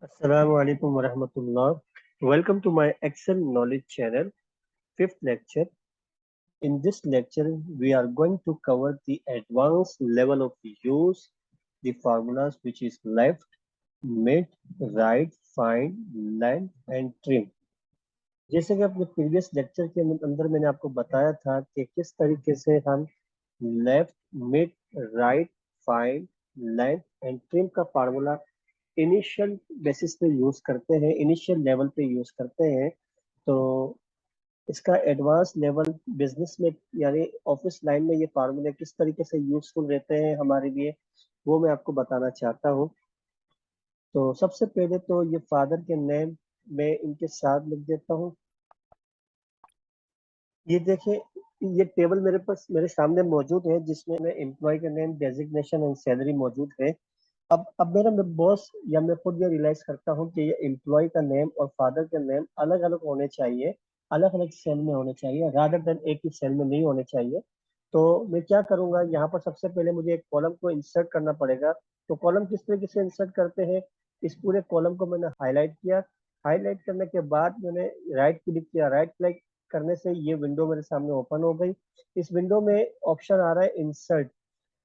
Assalamu alaikum warahmatullah. Welcome to my Excel knowledge channel, fifth lecture. In this lecture, we are going to cover the advanced level of use, the formulas which is left, mid, right, find, length and trim. जैसे कि अपने previous lecture के अंदर मैंने आपको बताया था कि किस तरीके से हम left, mid, right, find, length and trim का फार्मूला इनिशियल बेसिस पे यूज करते हैं, इनिशियल लेवल पे यूज करते हैं। तो इसका एडवांस लेवल बिजनेस में यानी ऑफिस लाइन में ये फार्मूले किस तरीके से यूजफुल रहते हैं हमारे लिए, वो मैं आपको बताना चाहता हूँ। तो सबसे पहले तो ये फादर के नेम मैं इनके साथ लिख देता हूँ। ये देखें, ये टेबल मेरे पास मेरे सामने मौजूद है जिसमें एम्प्लॉय का नेम, डेजिग्नेशन एंड सैलरी मौजूद है। अब मेरा बॉस या मैं खुद ये रियलाइज करता हूँ कि ये एम्प्लॉय का नेम और फादर का नेम अलग अलग होने चाहिए, अलग अलग सेल में होने चाहिए, रादर देन एक ही सेल में नहीं होने चाहिए। तो मैं क्या करूंगा, यहाँ पर सबसे पहले मुझे एक कॉलम को इंसर्ट करना पड़ेगा। तो कॉलम किस तरीके से इंसर्ट करते हैं, इस पूरे कॉलम को मैंने हाईलाइट किया। हाईलाइट करने के बाद मैंने राइट क्लिक किया। राइट क्लिक करने से ये विंडो मेरे सामने ओपन हो गई। इस विंडो में ऑप्शन आ रहा है इंसर्ट।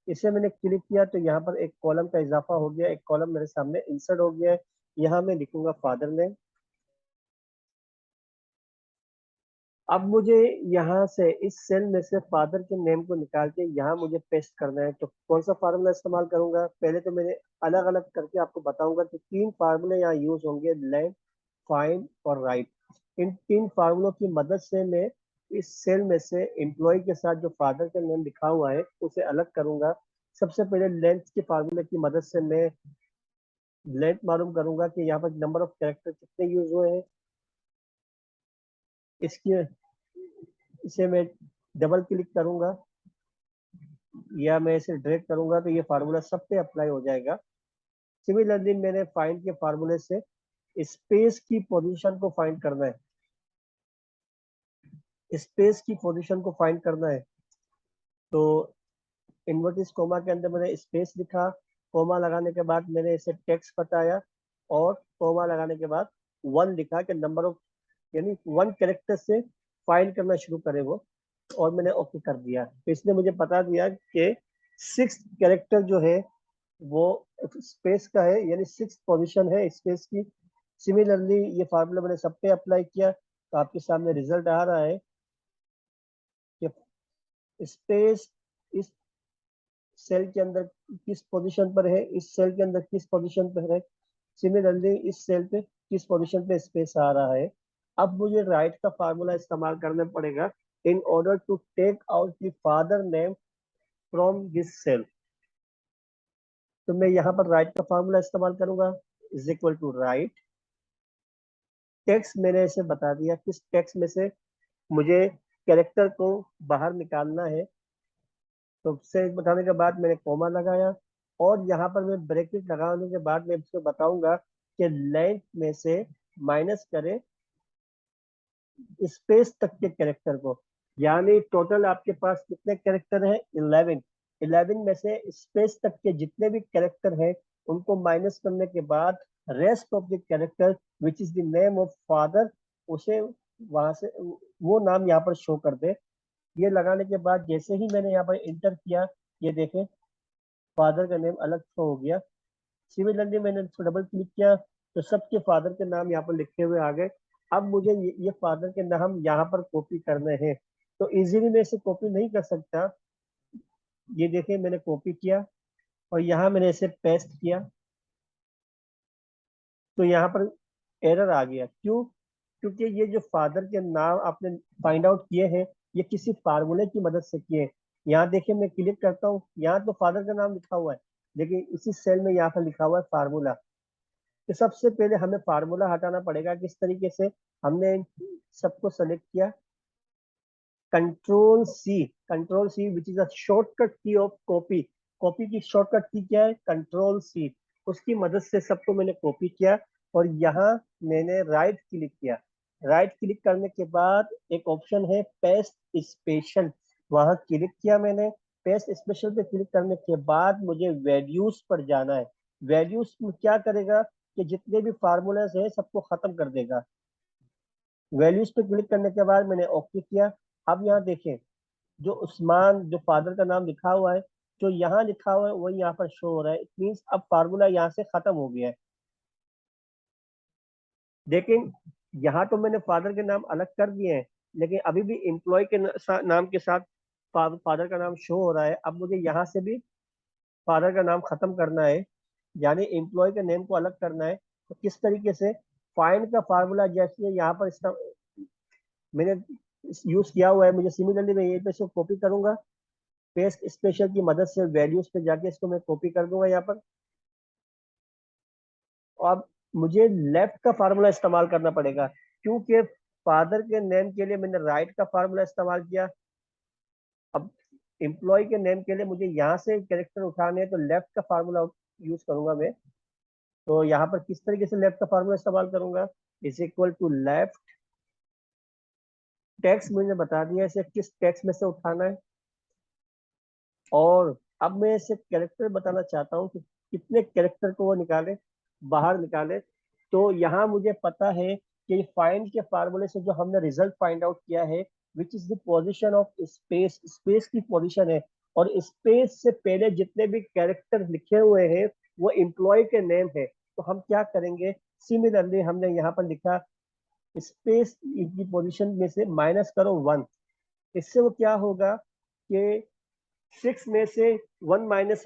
इसे मैंने क्लिक किया तो यहाँ पर एक कॉलम का इजाफा हो गया, एक कॉलम मेरे सामने इंसर्ट हो गया है। यहाँ मैं लिखूंगा फादर नेम। अब मुझे यहाँ से इस सेल में से फादर के नेम को निकाल के यहाँ मुझे पेस्ट करना है। तो कौन सा फार्मूला इस्तेमाल करूंगा, पहले तो मैंने अलग अलग करके आपको बताऊंगा कि तीन फार्मूले यहाँ यूज होंगे, लेंथ, फाइंड और राइट। इन तीन फार्मूलों की मदद से मैं इस सेल में से एम्प्लॉय के साथ जो फादर का नेम लिखा हुआ है उसे अलग करूंगा। सबसे पहले लेंथ के फार्मूले की मदद से मैं लेंथ मालूम करूंगा कि यहाँ पर नंबर ऑफ कैरेक्टर कितने यूज हुए हैं। इसकी इसे मैं डबल क्लिक करूंगा या मैं इसे ड्रैग करूंगा तो ये फार्मूला सब पे अप्लाई हो जाएगा। सिमिलरली मैंने फाइंड के फार्मूले से स्पेस की पोजीशन को फाइंड करना है। स्पेस की पोजीशन को फाइंड करना है तो इन्वर्टिस कोमा के अंदर मैंने स्पेस लिखा। कोमा लगाने के बाद मैंने इसे टेक्स्ट बताया और कोमा लगाने के बाद वन लिखा कि नंबर ऑफ यानी वन कैरेक्टर से फाइंड करना शुरू करे वो। और मैंने ओके कर दिया तो इसने मुझे बता दिया कि सिक्स कैरेक्टर जो है वो स्पेस का है, यानी सिक्स पोजीशन है स्पेस की। सिमिलरली ये फार्मूला मैंने सब पे अप्लाई किया तो आपके सामने रिजल्ट आ रहा है कि स्पेस इस सेल के अंदर किस पोजीशन पर है, इस सेल के अंदर किस पोजीशन पर है, सिमिलरली इस सेल पे किस पोजीशन पे स्पेस आ रहा है। अब मुझे राइट का फार्मूला इस्तेमाल करना पड़ेगा in order to take out the father name from this cell. तो मैं यहाँ पर राइट का फार्मूला इस्तेमाल करूंगा, is equal to right. Text मैंने इसे बता दिया किस टेक्स्ट में से मुझे कैरेक्टर को बाहर निकालना है। तो से बताने के बाद मैंने कॉमा लगाया और यहाँ पर मैं ब्रैकेट लगाने के बाद मैं इसको बताऊंगा कि लेंथ में से माइनस करें स्पेस तक के कैरेक्टर को। यानी टोटल आपके पास कितने कैरेक्टर हैं, 11। 11 में से स्पेस तक के जितने भी कैरेक्टर हैं उनको माइनस करने के बाद rest of the character which is the name of father, उसे वहां से वो नाम यहाँ पर शो कर दे। ये लगाने के बाद जैसे ही मैंने यहाँ पर इंटर किया, ये देखें फादर का नेम अलग शो हो गया। सिमिलरली मैंने इसको डबल क्लिक किया तो सबके फादर के नाम यहाँ पर लिखे हुए आ गए। अब मुझे ये फादर के नाम यहाँ पर कॉपी करने हैं। तो इजीली मैं इसे कॉपी नहीं कर सकता। ये देखिए मैंने कॉपी किया और यहाँ मैंने इसे पेस्ट किया तो यहाँ पर एरर आ गया। क्यों? क्योंकि ये जो फादर के नाम आपने फाइंड आउट किए हैं ये किसी फार्मूले की मदद से किए हैं। यहाँ देखिए मैं क्लिक करता हूँ, यहाँ तो फादर का नाम लिखा हुआ है लेकिन इसी सेल में यहाँ पर लिखा हुआ है फार्मूला। तो सबसे पहले हमें फार्मूला हटाना पड़ेगा। किस तरीके से? हमने इन सबको सेलेक्ट किया, control C which is a shortcut key of copy. Copy की शॉर्टकट की क्या है? Control C. उसकी मदद से सबको मैंने कॉपी किया और यहाँ मैंने राइट क्लिक किया। राइट क्लिक करने के बाद एक ऑप्शन है पेस्ट स्पेशल, वहां क्लिक किया मैंने। पेस्ट स्पेशल पे क्लिक करने के बाद मुझे वैल्यूज पर जाना है। वैल्यूज में क्या करेगा, कि जितने भी फार्मूलाज है सबको खत्म कर देगा। वैल्यूज पे क्लिक करने के बाद मैंने ओके किया। अब यहाँ देखें, जो उस्मान, जो फादर का नाम लिखा हुआ है, जो यहाँ लिखा हुआ है वही यहाँ पर शो हो रहा है। इट मीन्स अब फार्मूला यहाँ से खत्म हो गया है। लेकिन यहाँ तो मैंने फादर के नाम अलग कर दिए हैं, लेकिन अभी भी एम्प्लॉय के नाम के साथ फादर का नाम शो हो रहा है। अब मुझे यहाँ से भी फादर का नाम खत्म करना है, यानी एम्प्लॉय के नेम को अलग करना है। तो किस तरीके से? फाइंड का फार्मूला जैसे यहाँ पर इसका मैंने यूज किया हुआ है, मुझे सिमिलरली मैं यहीं पे इसको कॉपी करूंगा। पेस्ट स्पेशल की मदद से वैल्यूज पे जाके इसको मैं कॉपी कर दूंगा यहाँ पर। और अब मुझे लेफ्ट का फार्मूला इस्तेमाल करना पड़ेगा, क्योंकि फादर के नेम के लिए मैंने राइट का फार्मूला इस्तेमाल किया। अब एम्प्लॉय के नेम के लिए मुझे यहाँ से कैरेक्टर उठाने हैं, तो लेफ्ट का फार्मूला यूज करूंगा मैं। तो यहाँ पर किस तरीके से लेफ्ट का फार्मूला इस्तेमाल करूंगा? Is equal to left, text मुझे बता दिया इसे किस टेक्स्ट में से उठाना है। और अब मैं इसे कैरेक्टर बताना चाहता हूँ कि कितने कैरेक्टर को वो निकाले, बाहर निकाले। तो यहाँ मुझे पता है कि फाइंड के फार्मूले से जो हमने रिजल्ट फाइंड आउट किया है, which is the position of space, space की पोजीशन है। और स्पेस से पहले जितने भी कैरेक्टर लिखे हुए हैं वो एम्प्लॉय के नेम है। तो हम क्या करेंगे? सिमिलरली हमने यहाँ पर लिखा स्पेस की पोजीशन में से माइनस करो 1। इससे वो क्या होगा कि 6 में से 1 माइनस,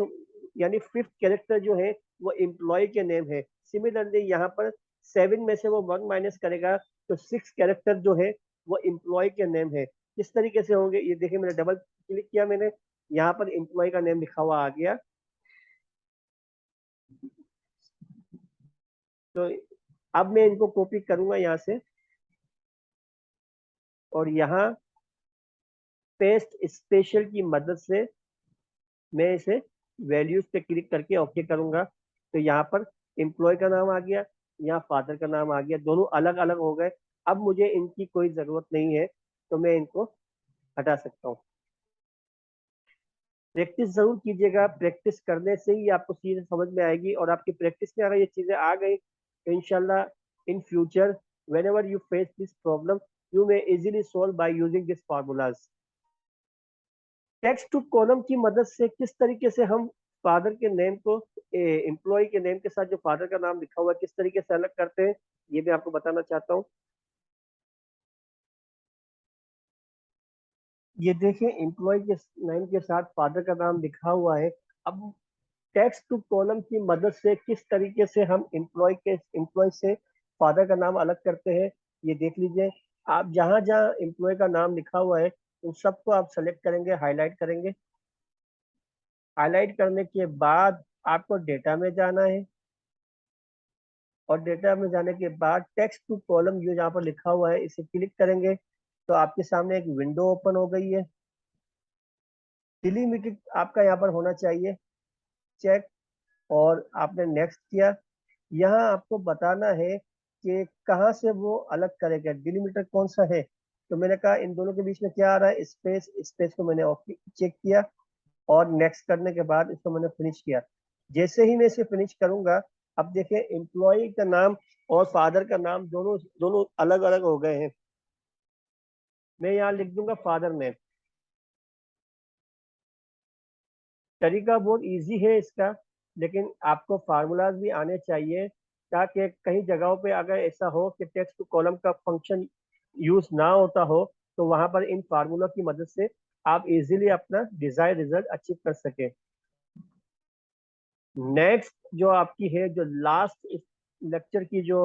यानी फिफ्थ कैरेक्टर जो है वो एम्प्लॉय के नेम है। सिमिलरली यहाँ पर 7 में से वो 1 माइनस करेगा, तो 6 कैरेक्टर जो है वो एम्प्लॉय के नेम है। किस तरीके से होंगे ये देखिए, मैंने डबल क्लिक किया, मैंने यहाँ पर एम्प्लॉय का नेम लिखा हुआ आ गया। तो अब मैं इनको कॉपी करूंगा यहाँ से, और यहाँ पेस्ट स्पेशल की मदद से मैं इसे वैल्यूज पे क्लिक करके ओके करूंगा। तो यहाँ पर एम्प्लॉय का नाम आ गया, यहाँ फादर का नाम आ गया, दोनों अलग अलग हो गए। अब मुझे इनकी कोई जरूरत नहीं है, तो मैं इनको हटा सकता हूँ। प्रैक्टिस जरूर कीजिएगा, प्रैक्टिस करने से ही आपको चीजें समझ में आएगी। और आपकी प्रैक्टिस में अगर ये चीजें आ गई तो इंशाल्लाह in future whenever you face this problem you may easily solve by using these formulas। Text to column की मदद से किस तरीके से हम फादर के नेम को एम्प्लॉय के नेम के साथ जो फादर का नाम लिखा हुआ है किस तरीके से अलग करते हैं, ये मैं आपको बताना चाहता हूँ। ये देखिए, एम्प्लॉय के नेम के साथ फादर का नाम लिखा हुआ है। अब टेक्स्ट टू कॉलम की मदद से किस तरीके से हम एम्प्लॉय से फादर का नाम अलग करते हैं, ये देख लीजिए। आप जहां जहां एम्प्लॉय का नाम लिखा हुआ है उन सबको आप सेलेक्ट करेंगे, हाईलाइट करेंगे। हाईलाइट करने के बाद आपको डेटा में जाना है, और डेटा में जाने के बाद टेक्स्ट टू कॉलम जो यहाँ पर लिखा हुआ है इसे क्लिक करेंगे, तो आपके सामने एक विंडो ओपन हो गई है। डिलीमिटेड आपका यहाँ पर होना चाहिए, चेक, और आपने नेक्स्ट किया। यहाँ आपको बताना है कि कहाँ से वो अलग करेगा, डिलीमीटर कौन सा है। तो मैंने कहा इन दोनों के बीच में क्या आ रहा है, स्पेस, स्पेस को मैंने चेक किया, और नेक्स्ट करने के बाद इसको मैंने फिनिश किया। जैसे ही मैं इसे फिनिश करूंगा, अब देखिए एम्प्लॉय का नाम और फादर का नाम दोनों दोनों अलग अलग हो गए हैं। मैं यहाँ लिख दूंगा फादर नेम। तरीका बहुत इजी है इसका, लेकिन आपको फार्मूलाज भी आने चाहिए, ताकि कई जगहों पे अगर ऐसा हो कि टेक्स्ट टू कॉलम का फंक्शन यूज ना होता हो, तो वहां पर इन फार्मूला की मदद से आप इजीली अपना डिजायर रिजल्ट अचीव कर सके। नेक्स्ट जो आपकी है, जो लास्ट लेक्चर की जो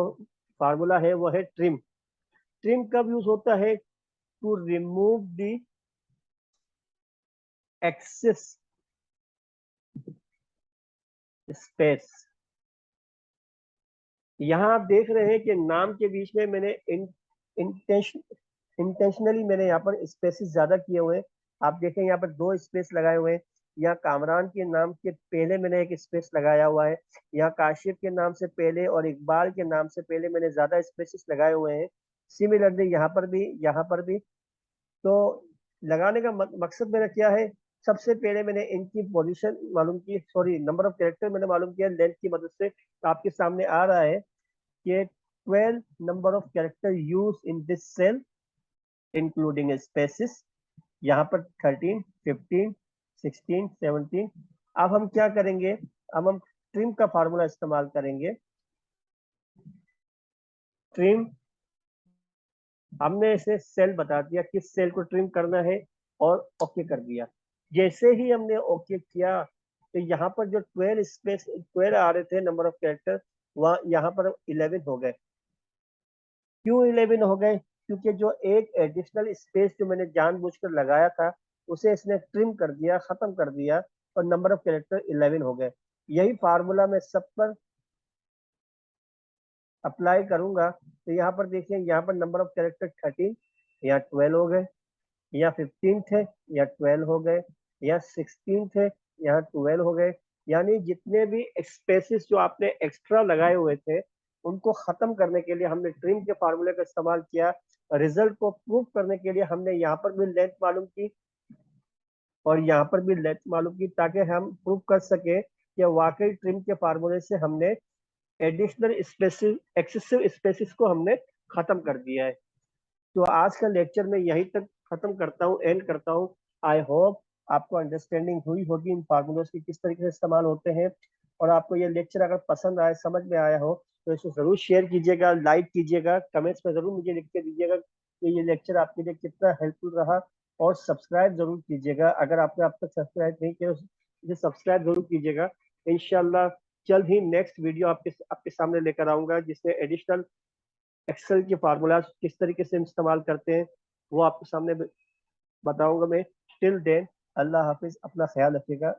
फार्मूला है वो है ट्रिम। ट्रिम कब यूज होता है? To remove the excess space. यहाँ आप देख रहे हैं कि नाम के बीच में मैंने इंटेंशनली मैंने यहाँ पर स्पेसिस ज्यादा किए हुए हैं। आप देखें यहाँ पर 2 स्पेस लगाए हुए हैं। यहाँ कामरान के नाम के पहले मैंने एक स्पेस लगाया हुआ है। यहाँ काशिफ के नाम से पहले और इकबाल के नाम से पहले मैंने ज्यादा स्पेसिस लगाए हुए हैं। सिमिलरली यहाँ पर भी, यहाँ पर भी। तो लगाने का मकसद मेरा क्या है सबसे पहले मैंने इनकी पोजीशन मालूम की, सॉरी नंबर ऑफ कैरेक्टर मैंने मालूम किया लेंथ की मदद से। आपके सामने आ रहा है कि 12 number of character use in this cell including spaces. यहाँ पर 13, 15, 16, 17। अब हम क्या करेंगे, अब हम ट्रिम का फार्मूला इस्तेमाल करेंगे। ट्रिम, हमने इसे सेल बता दिया किस सेल को ट्रिम करना है और ओके कर दिया। जैसे ही हमने ओके किया तो यहाँ पर जो 12 स्पेस 12 आ रहे थे नंबर ऑफ कैरेक्टर, वह यहाँ पर 11 हो गए। क्यों 11 हो गए? क्योंकि जो एक एडिशनल स्पेस जो मैंने जानबूझकर लगाया था उसे इसने ट्रिम कर दिया, खत्म कर दिया, और नंबर ऑफ कैरेक्टर 11 हो गए। यही फार्मूला मैं सब पर अप्लाई करूंगा तो यहाँ पर देखिए, यहाँ पर नंबर ऑफ कैरेक्टर 13, यहाँ 12 हो गए, या 15 थे या 12 हो गए, या 16 थे यहाँ 12 हो गए। यानी जितने भी स्पेसिस जो आपने एक्स्ट्रा लगाए हुए थे उनको खत्म करने के लिए हमने ट्रिम के फार्मूले का इस्तेमाल किया। रिजल्ट को प्रूव करने के लिए हमने यहाँ पर भी लेंथ मालूम की और यहाँ पर भी लेंथ मालूम की, ताकि हम प्रूव कर सके कि वाकई ट्रिम के फार्मूले से हमने एडिशनल स्पेसिस एक्सेसिव स्पेसिस को हमने खत्म कर दिया है। तो आज का लेक्चर मैं यहीं तक खत्म करता हूँ, एंड करता हूँ। आई होप आपको अंडरस्टैंडिंग हुई होगी इन फार्मूलोज के किस तरीके से इस्तेमाल होते हैं। और आपको ये लेक्चर अगर पसंद आए, समझ में आया हो, तो इसे जरूर शेयर कीजिएगा, लाइक कीजिएगा, कमेंट्स में जरूर मुझे लिख के दीजिएगा कि ये लेक्चर आपके लिए कितना हेल्पफुल रहा। और सब्सक्राइब जरूर कीजिएगा, अगर आपने अब तक सब्सक्राइब नहीं किया तो इसे सब्सक्राइब जरूर कीजिएगा। इंशाल्लाह जल्द ही नेक्स्ट वीडियो आपके आपके सामने लेकर आऊंगा जिसमें एडिशनल एक्सेल के फार्मूला किस तरीके से इस्तेमाल करते हैं वो आपके सामने बताऊंगा मैं। टिल देन, अल्लाह हाफिज, अपना ख्याल रखिएगा।